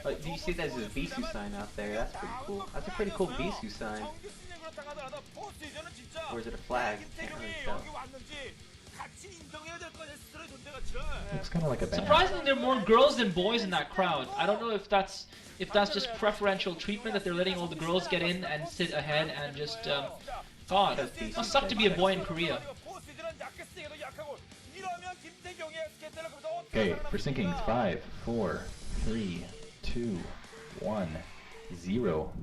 Do you see that as a Bisu sign out there? That's pretty cool. That's a pretty cool Bisu sign. Or is it a flag? Can't really tell. Looks kind of like a banner. Surprisingly, there are more girls than boys in that crowd. I don't know if that's just preferential treatment, that they're letting all the girls get in and sit ahead and just God, it must suck to be a boy in Korea. Okay, for syncing, 5, 4, 3, 2, 1, 0.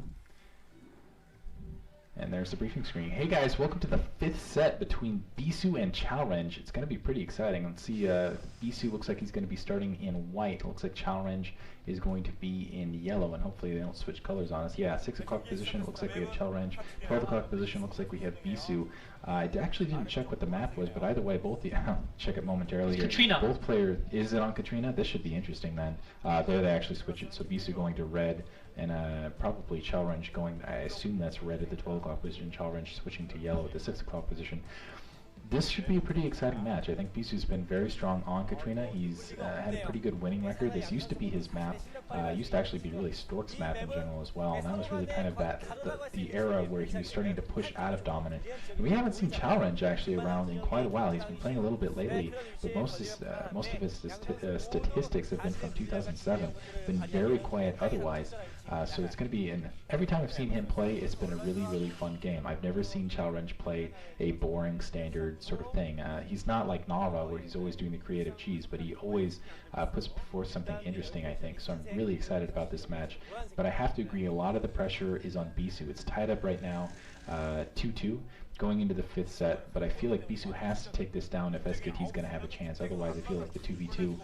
And there's the briefing screen. Hey guys, welcome to the 5th set between Bisu and Chalrenge. It's going to be pretty exciting. Let's see, Bisu looks like he's going to be starting in white. It looks like Chalrenge is going to be in yellow, and hopefully they don't switch colors on us. Yeah, 6 o'clock position, it looks like we have Chalrenge. 12 o'clock position, looks like we have Bisu. I actually didn't check what the map was, but either way, both the I'll check it momentarily. Katrina. Both players, is it on Katrina? This should be interesting then. There they actually switch it, so Bisu going to red, and probably Chalrenge going, I assume that's red at the 12 o'clock position, Chalrenge switching to yellow at the 6 o'clock position. This should be a pretty exciting match. I think Bisu's been very strong on Katrina. He's had a pretty good winning record. This used to be his map. Used to actually be really Stork's map in general as well. And that was really kind of the era where he was starting to push out of dominant. And we haven't seen Chalrenge actually around in quite a while. He's been playing a little bit lately, but most of his statistics have been from 2007. Been very quiet otherwise. So it's going to be, every time I've seen him play, it's been a really, really fun game. I've never seen Chalrenge play a boring standard sort of thing. He's not like Nara, where he's always doing the creative cheese, but he always puts before something interesting, I think. So I'm really excited about this match. But I have to agree, a lot of the pressure is on Bisu. It's tied up right now, 2-2. Going into the 5th set, but I feel like Bisu has to take this down if SKT is going to have a chance. Otherwise, I feel like the 2v2,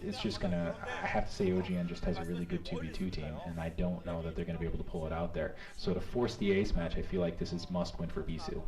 it's just going to, I have to say OGN just has a really good 2v2 team, and I don't know that they're going to be able to pull it out there. So to force the ace match, I feel like this is must win for Bisu.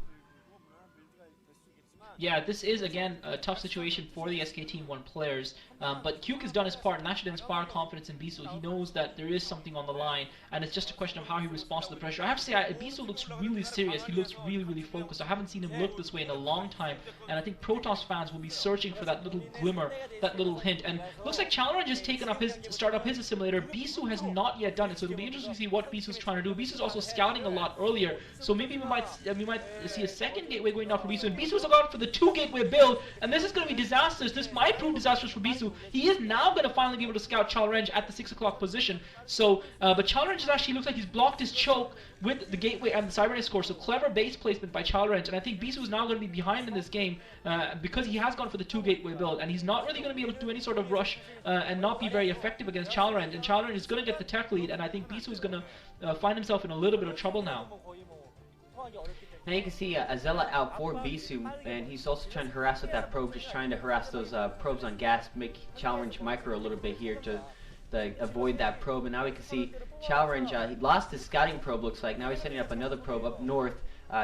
Yeah, this is, again, a tough situation for the SKT1 players, but Kyuk has done his part, and that should inspire confidence in Bisu. He knows that there is something on the line, and it's just a question of how he responds to the pressure. I have to say, Bisu looks really serious. He looks really, really focused. I haven't seen him look this way in a long time, and I think Protoss fans will be searching for that little glimmer, that little hint. And looks like Chalrenge has taken up start up his assimilator. Bisu has not yet done it, so it'll be interesting to see what Bisu's trying to do. Bisu's also scouting a lot earlier, so maybe we might see a second gateway going down for Bisu, and Bisu's gone for the 2-gateway build, and this is going to be disastrous. This might prove disastrous for Bisu. He is now going to finally be able to scout Chalrenge at the 6 o'clock position. So, but Chalrenge actually looks like he's blocked his choke with the gateway and the Cybernetic score. So clever base placement by Chalrenge, and I think Bisu is now going to be behind in this game because he has gone for the 2-gateway build, and he's not really going to be able to do any sort of rush and not be very effective against Chalrenge. And Chalrenge is going to get the tech lead, and I think Bisu is going to find himself in a little bit of trouble now. Now you can see Azella out for Bisu, and he's also trying to harass with that probe, just trying to harass those probes on gas, make Chalrenge micro a little bit here to avoid that probe. And now we can see Chalrenge, he lost his scouting probe, looks like. Now he's setting up another probe up north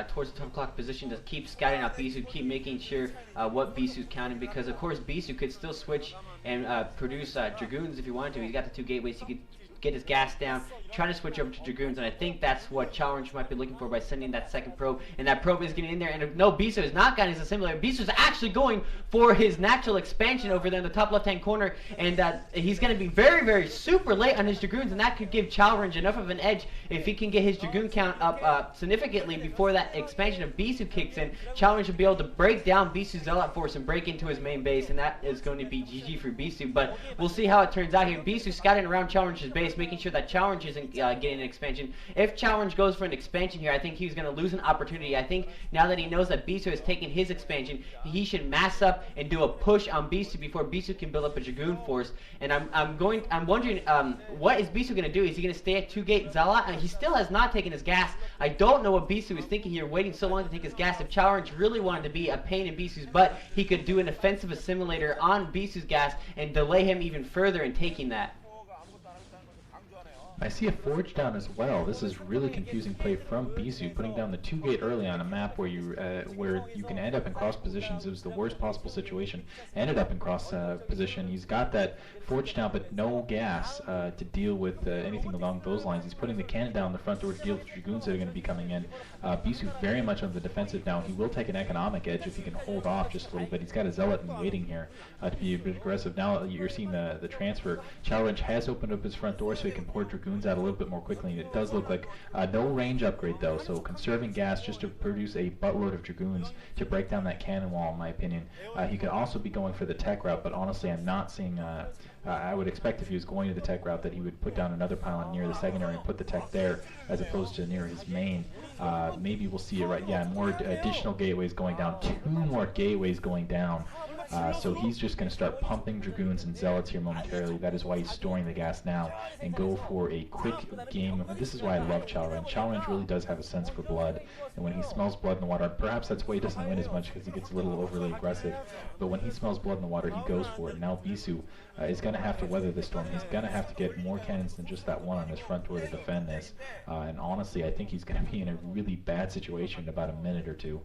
towards the 10 o'clock position to keep scouting out Bisu, keep making sure what Bisu's counting, because of course Bisu could still switch and produce Dragoons if he wanted to. He's got the 2 gateways, he could get his gas down, trying to switch over to Dragoons, and I think that's what Chalrenge might be looking for by sending that second probe, and that probe is getting in there, and no, Bisu is not got his assimilator. Bisu is actually going for his natural expansion over there in the top left-hand corner, and he's going to be very, very super late on his Dragoons, and that could give Chalrenge enough of an edge if he can get his Dragoon count up significantly before that expansion of Bisu kicks in. Chalrenge will be able to break down Bisu's Zealot force and break into his main base, and that is going to be GG for Bisu, but we'll see how it turns out here. Bisu scouting around Chalrenge's base, making sure that Chalrenge isn't getting an expansion. If Chalrenge goes for an expansion here, I think he's going to lose an opportunity. I think now that he knows that Bisu has taken his expansion, he should mass up and do a push on Bisu before Bisu can build up a Dragoon force. And I'm wondering, what is Bisu going to do? Is he going to stay at 2-gate Zealot? And he still has not taken his gas. I don't know what Bisu is thinking here, waiting so long to take his gas. If Chalrenge really wanted to be a pain in Bisu's butt, he could do an offensive assimilator on Bisu's gas and delay him even further in taking that. I see a forge down as well. This is really confusing play from Bisu, putting down the 2-gate early on a map where you can end up in cross positions. It was the worst possible situation. Ended up in cross position. He's got that forge down, but no gas to deal with anything along those lines. He's putting the cannon down the front door to deal with the Dragoons that are going to be coming in. Bisu very much on the defensive now. He will take an economic edge if he can hold off just a little bit. He's got a Zealot in waiting here to be a bit aggressive. Now you're seeing the transfer. Chalrenge has opened up his front door so he can pour Dragoons out a little bit more quickly, and it does look like no range upgrade though, so conserving gas just to produce a buttload of Dragoons to break down that cannon wall, in my opinion. He could also be going for the tech route, but honestly I'm not seeing I would expect if he was going to the tech route that he would put down another pylon near the secondary and put the tech there as opposed to near his main. Maybe we'll see it right, yeah, more additional gateways going down, 2 more gateways going down. So he's just going to start pumping Dragoons and Zealots here momentarily. That is why he's storing the gas now and go for a quick game. This is why I love Chalrenge. Chalrenge really does have a sense for blood, and when he smells blood in the water, perhaps that's why he doesn't win as much because he gets a little overly aggressive, but when he smells blood in the water, he goes for it. Now Bisu is going to have to weather this storm. He's going to have to get more cannons than just that one on his front door to defend this, and honestly I think he's going to be in a really bad situation in about a minute or two.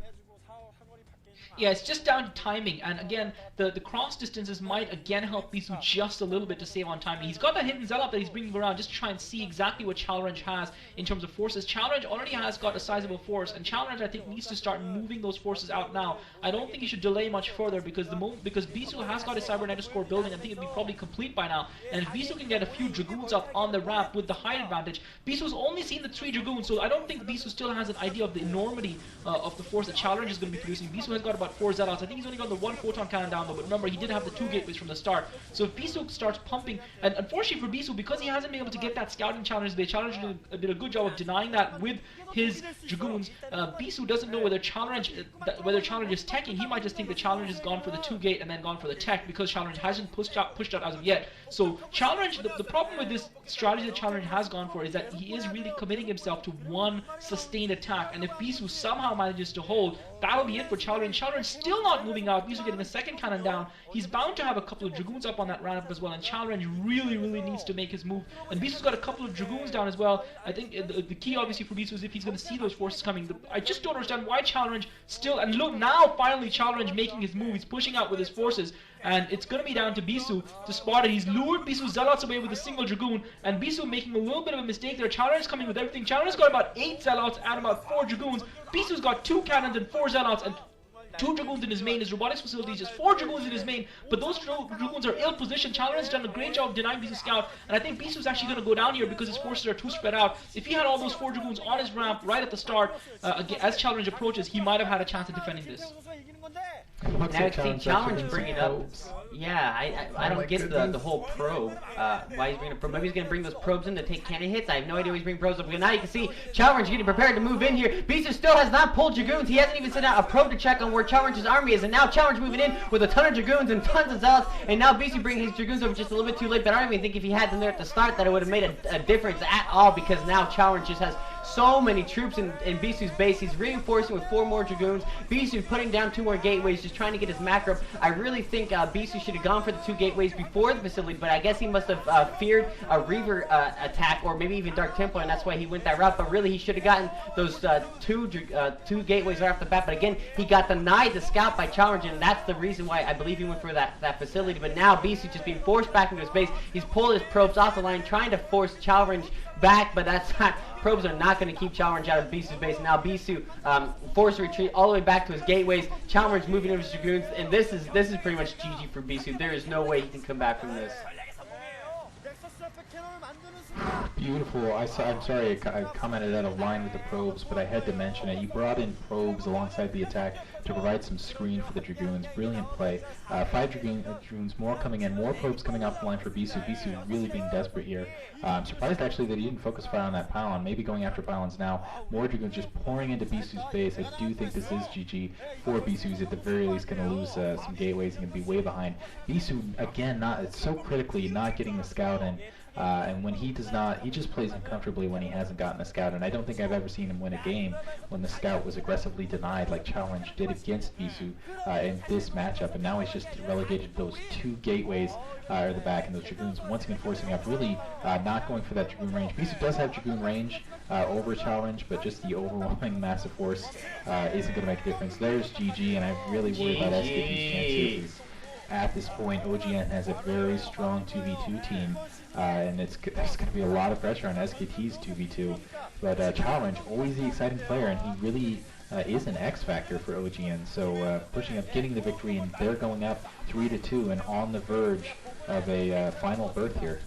Yeah, it's just down to timing, and again, the cross distances might again help Bisu just a little bit to save on timing. He's got that hidden Zealot that he's bringing around just to try and see exactly what Chalrenge has in terms of forces. Chalrenge already has got a sizable force, and Chalrenge I think needs to start moving those forces out now. I don't think he should delay much further because Bisu has got his cybernetics core building. I think it'd be probably complete by now, and if Bisu can get a few Dragoons up on the ramp with the height advantage, Bisu's only seen the 3 Dragoons, so I don't think Bisu still has an idea of the enormity of the force that Chalrenge is going to be producing. Bisu has got about 4 Zealots. I think he's only got the 1 photon cannon down though, but remember he did have the 2 gateways from the start. So if Bisu starts pumping, and unfortunately for Bisu, because he hasn't been able to get that scouting challenge, the challenge did a good job of denying that with his Dragoons. Bisu doesn't know whether Chalrenge is teching. He might just think the Chalrenge has gone for the 2 gate and then gone for the tech because Chalrenge hasn't pushed out as of yet. So Chalrenge, the problem with this strategy that Chalrenge has gone for is that he is really committing himself to one sustained attack, and if Bisu somehow manages to hold, that'll be it for Chalrenge. Chalrenge still not moving out. Bisu getting a second cannon down. He's bound to have a couple of Dragoons up on that ramp as well, and Chalrenge really needs to make his move. And Bisu's got a couple of Dragoons down as well. I think the key obviously for Bisu is if he's going to see those forces coming. I just don't understand why Chalrenge still, and look now finally Chalrenge making his move. He's pushing out with his forces, and it's going to be down to Bisu to spot it. He's lured Bisu's Zealots away with a single Dragoon, and Bisu making a little bit of a mistake there. Chalrenge's coming with everything. Chalrenge's got about 8 Zealots and about 4 Dragoons. Bisu's got 2 cannons and 4 Zealots and 2 Dragoons in his main. His robotics facility is just 4 Dragoons in his main, but those Dragoons are ill-positioned. Chalrenge's done a great job of denying Bisu's scout, and I think Bisu's actually going to go down here because his forces are too spread out. If he had all those 4 Dragoons on his ramp right at the start, as Chalrenge approaches, he might have had a chance at defending this. Now I see Chalrenge bringing up. Yeah, I don't get the whole probe. Why he's bringing a probe? Maybe he's going to bring those probes in to take cannon hits. I have no idea why he's bringing probes up. But now you can see Chalrenge getting prepared to move in here. Bisu still has not pulled Dragoons. He hasn't even sent out a probe to check on where Chalrenge's army is. And now Chalrenge moving in with a ton of Dragoons and tons of Zealots. And now Bisu bringing his Dragoons over just a little bit too late. But I don't even think if he had them there at the start that it would have made a difference at all, because now Chalrenge just has so many troops in Bisu's base. He's reinforcing with 4 more Dragoons. Bisu putting down 2 more gateways, just trying to get his macro up. I really think Bisu should have gone for the 2 gateways before the facility, but I guess he must have feared a Reaver attack, or maybe even Dark Templar, and that's why he went that route. But really, he should have gotten those 2 gateways right off the bat. But again, he got denied the scout by Chalrenge, and that's the reason why I believe he went for that facility. But now Bisu just being forced back into his base. He's pulled his probes off the line, trying to force Chalrenge back, but that's not. Probes are not going to keep Chalrenge out of Bisu's base. Now Bisu forced to retreat all the way back to his gateways. Chalrenge moving over his Dragoons, and this is pretty much GG for Bisu. There is no way he can come back from this. Beautiful. I'm sorry I commented out of line with the probes, but I had to mention it. You brought in probes alongside the attack to provide some screen for the Dragoons. Brilliant play. 5 Dragoons more coming in, more probes coming off the line for Bisu. Bisu really being desperate here. I'm surprised actually that he didn't focus fire on that pylon. Maybe going after pylons now. More Dragoons just pouring into Bisu's base. I do think this is GG for Bisu. He's at the very least going to lose some gateways and going to be way behind. Bisu, again, it's so critically not getting the scout in. And when he does not, he just plays uncomfortably when he hasn't gotten a scout. And I don't think I've ever seen him win a game when the scout was aggressively denied, like Chalrenge did against Bisu in this matchup. And now he's just relegated those 2 gateways at the back, and those Dragoons once again forcing up, really not going for that Dragoon range. Bisu does have Dragoon range over Chalrenge, but just the overwhelming massive force isn't going to make a difference. There's GG, and I really worry about SKT's chance here, because at this point, OGN has a very strong 2v2 team, and there's going to be a lot of pressure on SKT's 2v2. But Chalrenge, always the exciting player, and he really is an X factor for OGN. So pushing up, getting the victory, and they're going up 3-2 and on the verge of a final berth here.